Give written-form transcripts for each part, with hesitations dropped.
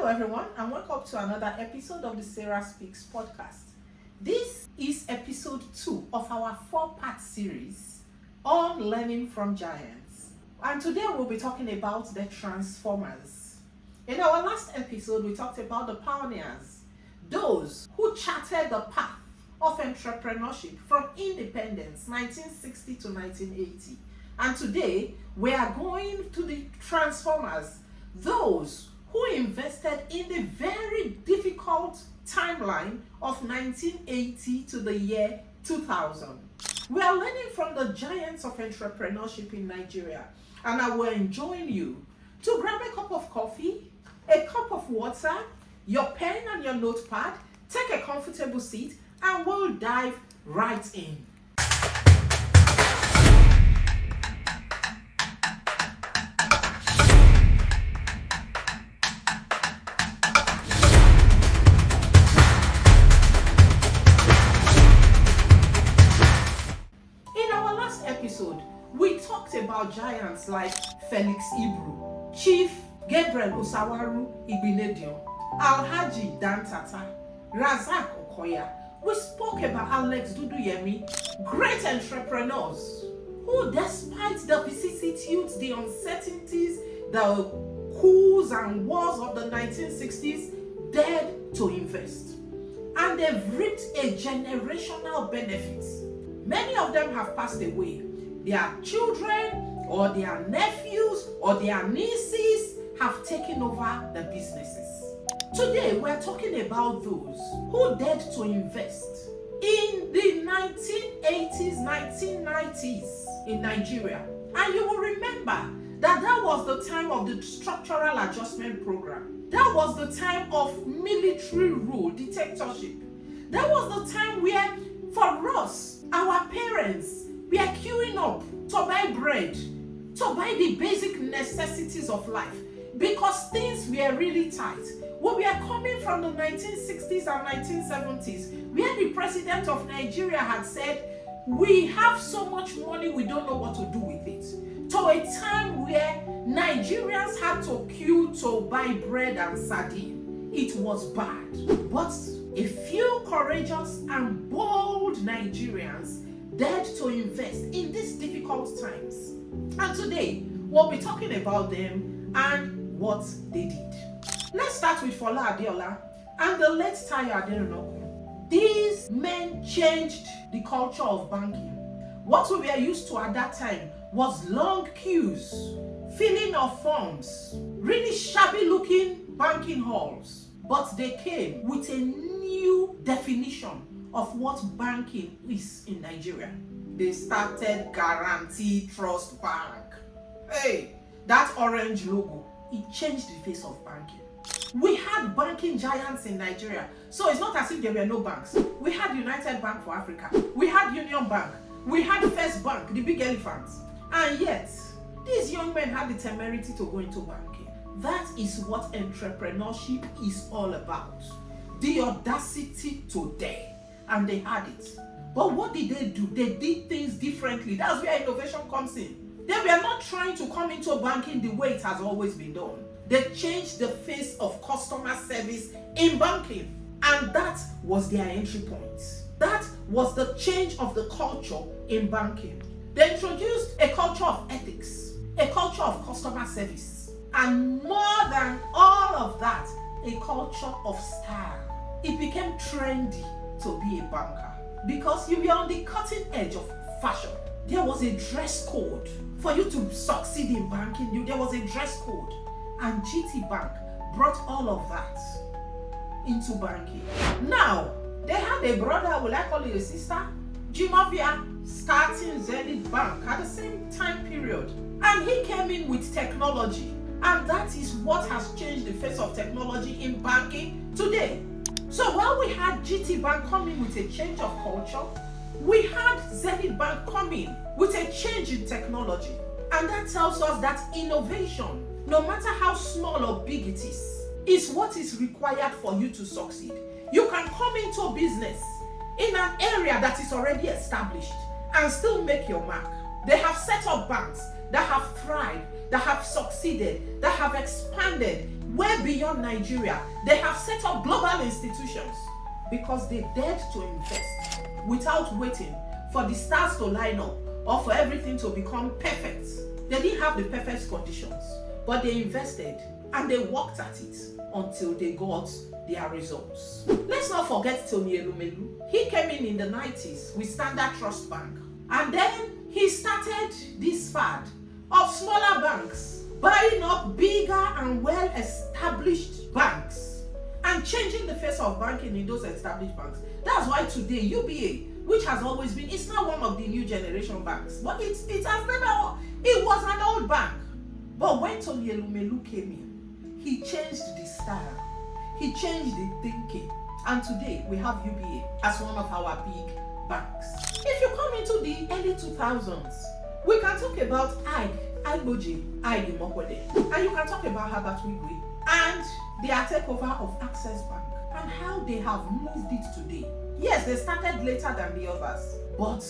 Hello everyone, and welcome to another episode of the SarahSpeaks Podcast. This is episode 2 of our 4-part series on learning from giants. And today we'll be talking about the transformers. In our last episode, we talked about the pioneers, those who charted the path of entrepreneurship from independence 1960 to 1980. And today we are going to the transformers, those who invested in the very difficult timeline of 1980 to the year 2000. We are learning from the giants of entrepreneurship in Nigeria, and I will enjoin you to grab a cup of coffee, a cup of water, your pen and your notepad, take a comfortable seat, and we'll dive right in. We talked about giants like Felix Ibru, Chief Gabriel Osawaru Igbenedion, Alhaji Dantata, Razak Okoya. We spoke about Alex Duduyemi, great entrepreneurs who, despite the vicissitudes, the uncertainties, the coups and wars of the 1960s, dared to invest. And they've reaped a generational benefit. Many of them have passed away. Their children or their nephews or their nieces have taken over the businesses. Today we're talking about those who dared to invest in the 1980s, 1990s in Nigeria. And you will remember that was the time of the structural adjustment program. That was the time of military rule, dictatorship. That was the time where, for us, our parents, we are queuing up to buy bread, to buy the basic necessities of life, because things were really tight. Well, we are coming from the 1960s and 1970s, where the president of Nigeria had said, we have so much money, we don't know what to do with it. To a time where Nigerians had to queue to buy bread and sardine. It was bad. But a few courageous and bold Nigerians dared to invest in these difficult times. And today, we'll be talking about them and what they did. Let's start with Fola Adeola and the late Aderinokun. These men changed the culture of banking. What we were used to at that time was long queues, filling of forms, really shabby looking banking halls. But they came with a new definition of what banking is in Nigeria. They started Guarantee Trust Bank. Hey, that orange logo, it changed the face of banking. We had banking giants in Nigeria, so it's not as if there were no banks. We had United Bank for Africa, we had Union Bank, we had First Bank, the big elephants. And yet, these young men had the temerity to go into banking. That is what entrepreneurship is all about. The audacity to dare. And they had it. But what did they do? They did things differently. That's where innovation comes in. They were not trying to come into banking the way it has always been done. They changed the face of customer service in banking. And that was their entry point. That was the change of the culture in banking. They introduced a culture of ethics, a culture of customer service, and more than all of that, a culture of style. It became trendy to be a banker because you were on the cutting edge of fashion. There was a dress code for you to succeed in banking. There was a dress code, and GTBank brought all of that into banking. Now they had a brother, will I call it a sister, Ovia, starting Zenith Bank at the same time period, and he came in with technology, and that is what has changed the face of technology in banking today. So while we had GTBank coming with a change of culture, we had Zenith Bank coming with a change in technology. And that tells us that innovation, no matter how small or big it is what is required for you to succeed. You can come into business in an area that is already established and still make your mark. They have set up banks that have thrived, that have succeeded, that have expanded way beyond Nigeria. They have set up global institutions because they dared to invest without waiting for the stars to line up or for everything to become perfect. They didn't have the perfect conditions, but they invested and they worked at it until they got their results. Let's not forget Tony Elumelu. He came in the 90s with Standard Trust Bank, and then he started this fad of smaller banks buying up bigger and well-established banks and changing the face of banking in those established banks. That's why today UBA, which has always been, it's not one of the new generation banks, but it was an old bank. But when Tony Elumelu came in, he changed the style, he changed the thinking, and today we have UBA as one of our big banks. If you come into the early 2000s, we can talk about Aigboje Aig-Imoukhuede, and you can talk about Herbert Wigwe and their takeover of Access Bank and how they have moved it today. Yes, they started later than the others, but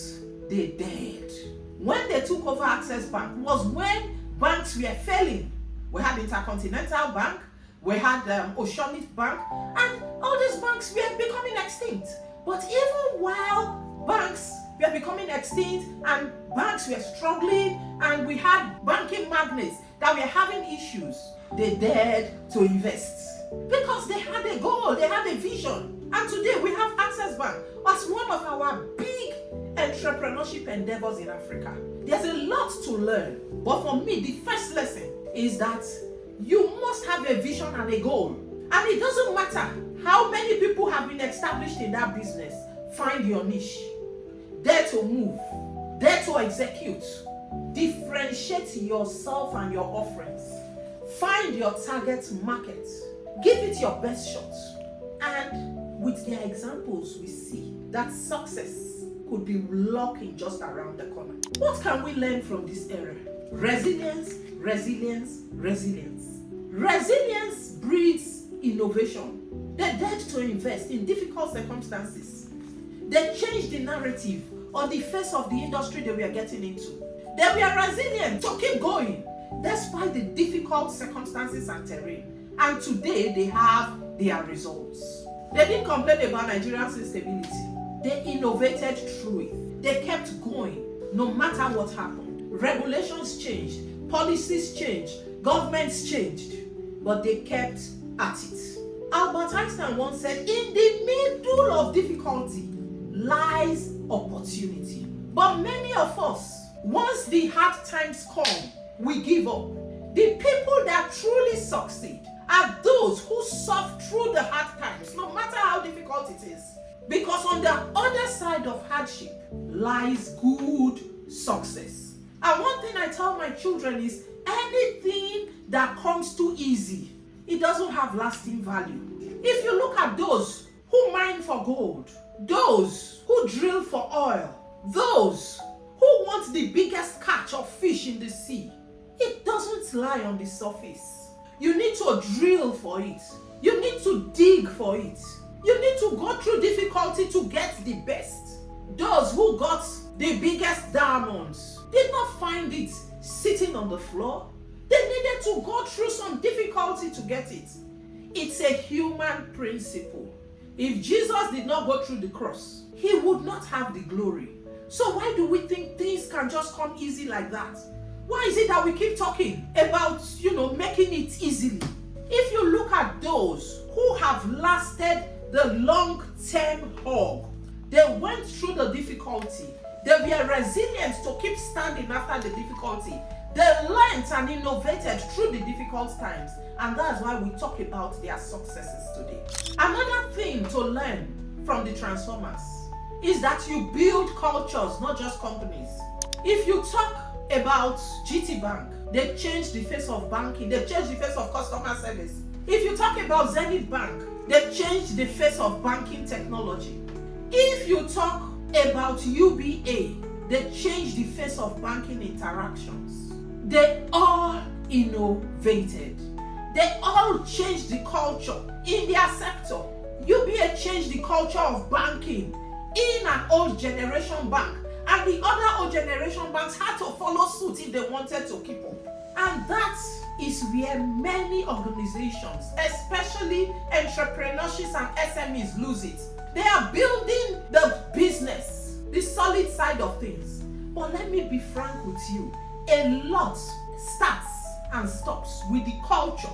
they dared. When they took over Access Bank was when banks were failing. We had Intercontinental Bank, we had Zenith Bank, and all these banks were becoming extinct. But even while banks were becoming extinct and banks were struggling and we had banking magnates that were having issues, they dared to invest because they had a goal, they had a vision. And today we have Access Bank as one of our big entrepreneurship endeavors in Africa. There's a lot to learn, but for me, the first lesson is that you must have a vision and a goal. And it doesn't matter how many people have been established in that business. Find your niche. Dare to move. Dare to execute. Differentiate yourself and your offerings. Find your target market. Give it your best shot. And with their examples, we see that success could be lurking just around the corner. What can we learn from this era? Resilience, resilience, resilience. Resilience breeds innovation. They dared to invest in difficult circumstances. They changed the narrative or the face of the industry they were getting into. They were resilient to keep going despite the difficult circumstances and terrain. And today they have their results. They didn't complain about Nigeria's instability. They innovated through it. They kept going no matter what happened. Regulations changed, policies changed, governments changed, but they kept at it. Albert Einstein once said, in the middle of difficulty lies opportunity. But many of us, once the hard times come, we give up. The people that truly succeed are those who suffer through the hard times, no matter how difficult it is. Because on the other side of hardship lies good success. And one thing I tell my children is, anything that comes too easy, it doesn't have lasting value. If you look at those who mine for gold, those who drill for oil, those who want the biggest catch of fish in the sea, it doesn't lie on the surface. You need to drill for it. You need to dig for it. You need to go through difficulty to get the best. Those who got the biggest diamonds did not find it sitting on the floor. They needed to go through some difficulty to get it. It's a human principle. If Jesus did not go through the cross, he would not have the glory. So why do we think things can just come easy like that? Why is it that we keep talking about, making it easily? If you look at those who have lasted the long-term hug, they went through the difficulty. They were resilient to keep standing after the difficulty. They learned and innovated through the difficult times. And that's why we talk about their successes today. Another thing to learn from the transformers is that you build cultures, not just companies. If you talk about GTBank, they changed the face of banking. They changed the face of customer service. If you talk about Zenith Bank, they changed the face of banking technology. If you talk about UBA, they changed the face of banking interactions. They all innovated. They all changed the culture in their sector. UBA changed the culture of banking in an old generation bank, and the other old generation banks had to follow suit if they wanted to keep up. And that is where many organizations, especially entrepreneurships and SMEs, lose it. They are building the business, the solid side of things. But let me be frank with you, a lot starts and stops with the culture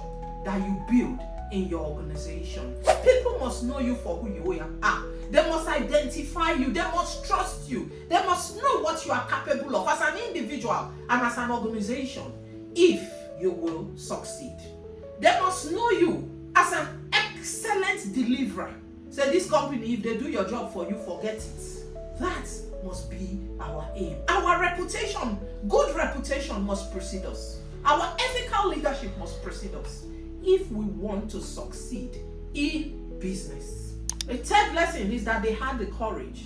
that you build in your organization. People must know you for who you are. They must identify you. They must trust you. They must know what you are capable of as an individual and as an organization if you will succeed. They must know you as an excellent deliverer. Say, this company, if they do your job for you, forget it. That must be our aim. Our reputation, good reputation, must precede us. Our ethical leadership must precede us if we want to succeed in business. The third lesson is that they had the courage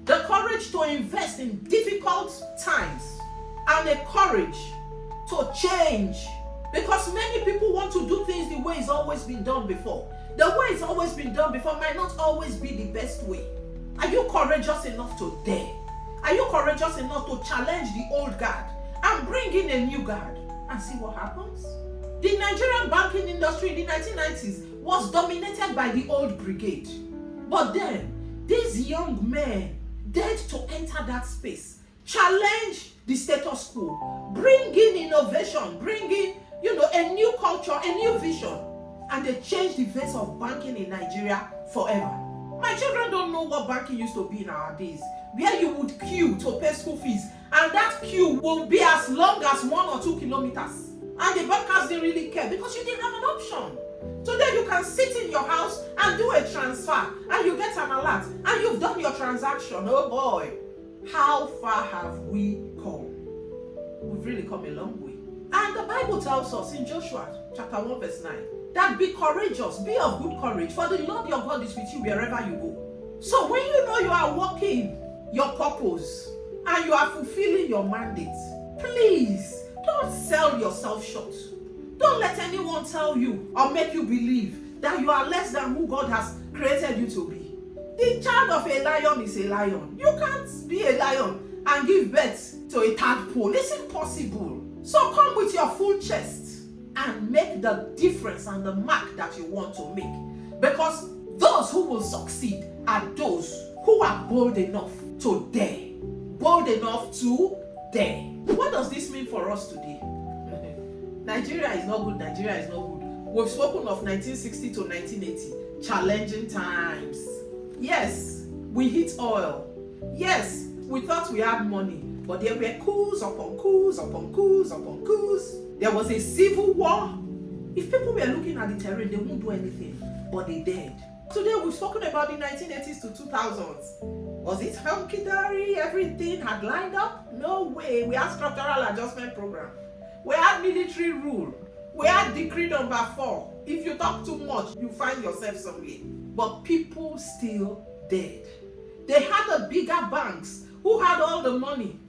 to invest in difficult times, and the courage to change, because many people want to do things the way it's always been done before. The way it's always been done before might not always be the best way. Are you courageous enough to dare? Are you courageous enough to challenge the old guard and bring in a new guard and see what happens? The Nigerian banking industry in the 1990s was dominated by the old brigade. But then, these young men dared to enter that space, challenge the status quo, bring in innovation, bring in, a new culture, a new vision, and they changed the face of banking in Nigeria forever. My children don't know what banking used to be in our days, where you would queue to pay school fees, and that queue will be as long as 1 or 2 kilometers. And the bankers didn't really care because you didn't have an option. Today you can sit in your house and do a transfer and you get an alert and you've done your transaction. Oh boy, how far have we come? We've really come a long way. And the Bible tells us in Joshua chapter 1 verse 9 that be courageous, be of good courage, for the Lord your God is with you wherever you go. So when you know you are walking your purpose and you are fulfilling your mandate, please don't sell yourself short. Don't let anyone tell you or make you believe that you are less than who God has created you to be. The child of a lion is a lion. You can't be a lion and give birth to a tadpole. It's impossible. So come with your full chest and make the difference and the mark that you want to make. Because those who will succeed are those who are bold enough to dare. Bold enough to dare. What does this mean for us today? Nigeria is not good. Nigeria is not good. We've spoken of 1960 to 1980. Challenging times. Yes, we hit oil. Yes, we thought we had money. But there were coups upon coups upon coups upon coups. There was a civil war. If people were looking at the terrain, they won't do anything. But they did. Today we've spoken about the 1980s to 2000s. Was it hunky-dory? Everything had lined up? No way. We had structural adjustment program. We had military rule. We had decree number 4. If you talk too much, you find yourself somewhere. But people still did. They had the bigger banks who had all the money.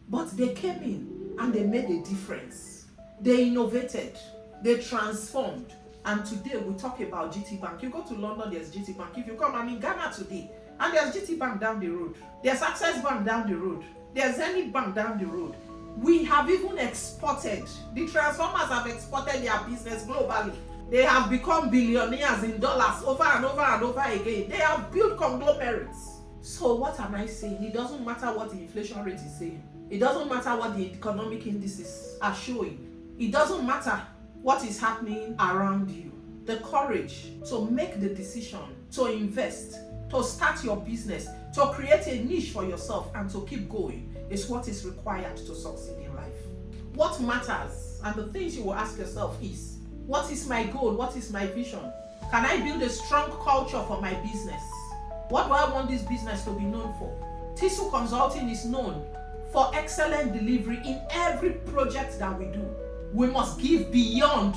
But they came in and they made a difference. They innovated. They transformed. And today we talk about GTBank. You go to London, there's GTBank. If you come, I'm in Ghana today, and there's GTBank down the road. There's Access Bank down the road. There's Zenith Bank down the road. We have even exported. The transformers have exported their business globally. They have become billionaires in dollars over and over and over again. They have built conglomerates. So what am I saying? It doesn't matter what the inflation rate is saying. It doesn't matter what the economic indices are showing. It doesn't matter what is happening around you. The courage to make the decision, to invest, to start your business, to create a niche for yourself and to keep going is what is required to succeed in life. What matters and the things you will ask yourself is, what is my goal? What is my vision? Can I build a strong culture for my business? What do I want this business to be known for? Tissue Consulting is known for excellent delivery in every project that we do. We must give beyond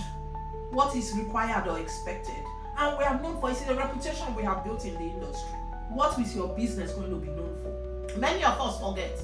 what is required or expected. And we are known for, it's the reputation we have built in the industry. What is your business going to be known for? Many of us forget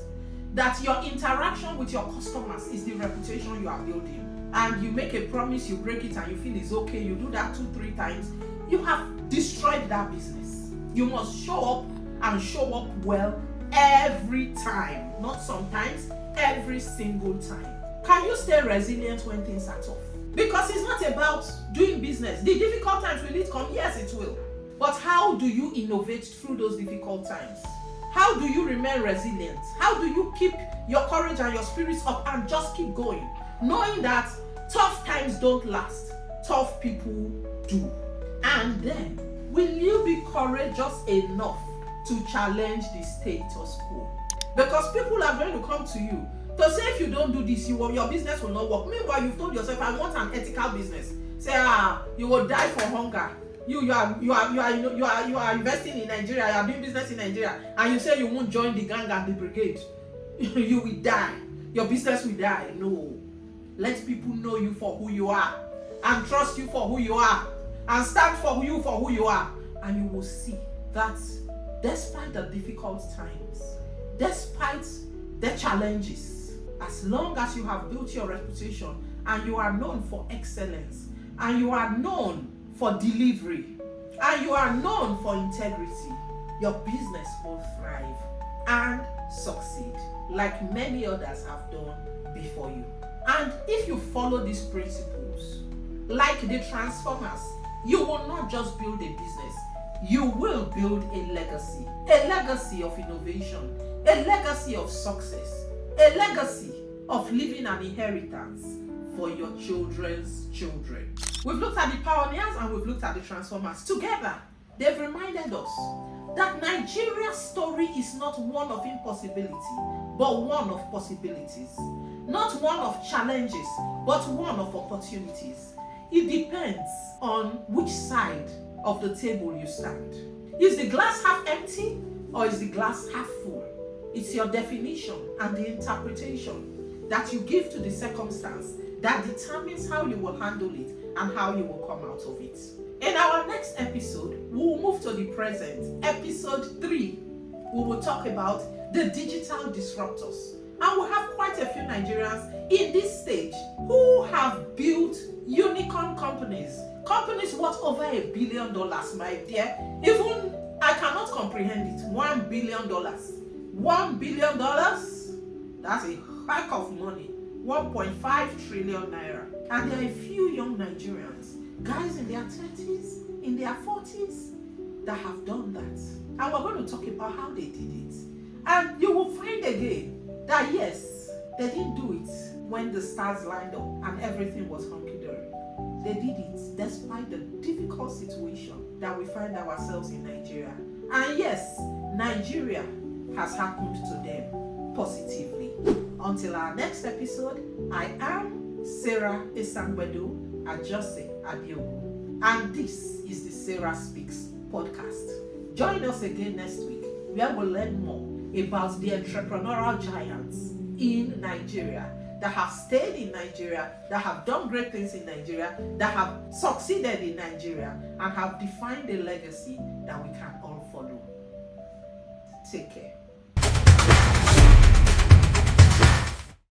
that your interaction with your customers is the reputation you are building. And you make a promise, you break it, and you feel it's okay. You do that 2-3 times. You have destroyed that business. You must show up and show up well every time. Not sometimes, every single time. Can you stay resilient when things are tough? Because it's not about doing business. The difficult times, will it come? Yes, it will. But how do you innovate through those difficult times? How do you remain resilient? How do you keep your courage and your spirits up and just keep going? Knowing that tough times don't last, tough people do. And then, will you be courageous enough to challenge the status quo? Because people are going to come to you to say, if you don't do this, your business will not work. Meanwhile, you've told yourself, I want an ethical business. Say, you will die for hunger. You are investing in Nigeria, you are doing business in Nigeria, and you say you won't join the gang and the brigade. You will die. Your business will die. No. Let people know you for who you are, and trust you for who you are, and stand for you for who you are. And you will see that despite the difficult times, despite the challenges, as long as you have built your reputation and you are known for excellence, and you are known for delivery, and you are known for integrity, your business will thrive and succeed like many others have done before you. And if you follow these principles, like the transformers, you will not just build a business, you will build a legacy of innovation, a legacy of success, a legacy of leaving an inheritance for your children's children. We've looked at the pioneers and we've looked at the transformers. Together, they've reminded us that Nigeria's story is not one of impossibility, but one of possibilities. Not one of challenges, but one of opportunities. It depends on which side of the table you stand. Is the glass half empty or is the glass half full? It's your definition and the interpretation that you give to the circumstance that determines how you will handle it and how you will come out of it. In our next episode, we will move to the present. Episode 3, we will talk about the digital disruptors. And we have quite a few Nigerians in this stage who have built unicorn companies worth over $1 billion, my dear. Even I cannot comprehend it. $1 billion. $1 billion? That's a heck of money. 1.5 trillion naira. And there are a few young Nigerians, guys in their 30s, in their 40s, that have done that. And we're going to talk about how they did it. And you will find again that yes, they didn't do it when the stars lined up and everything was hunky-dory. They did it despite the difficult situation that we find ourselves in Nigeria. And yes, Nigeria has happened to them positively. Until our next episode, I am SarahSpeaks Aigboje, and this is the Sarah Speaks Podcast. Join us again next week, where we'll learn more about the entrepreneurial giants in Nigeria that have stayed in Nigeria, that have done great things in Nigeria, that have succeeded in Nigeria, and have defined a legacy that we can all follow. Take care.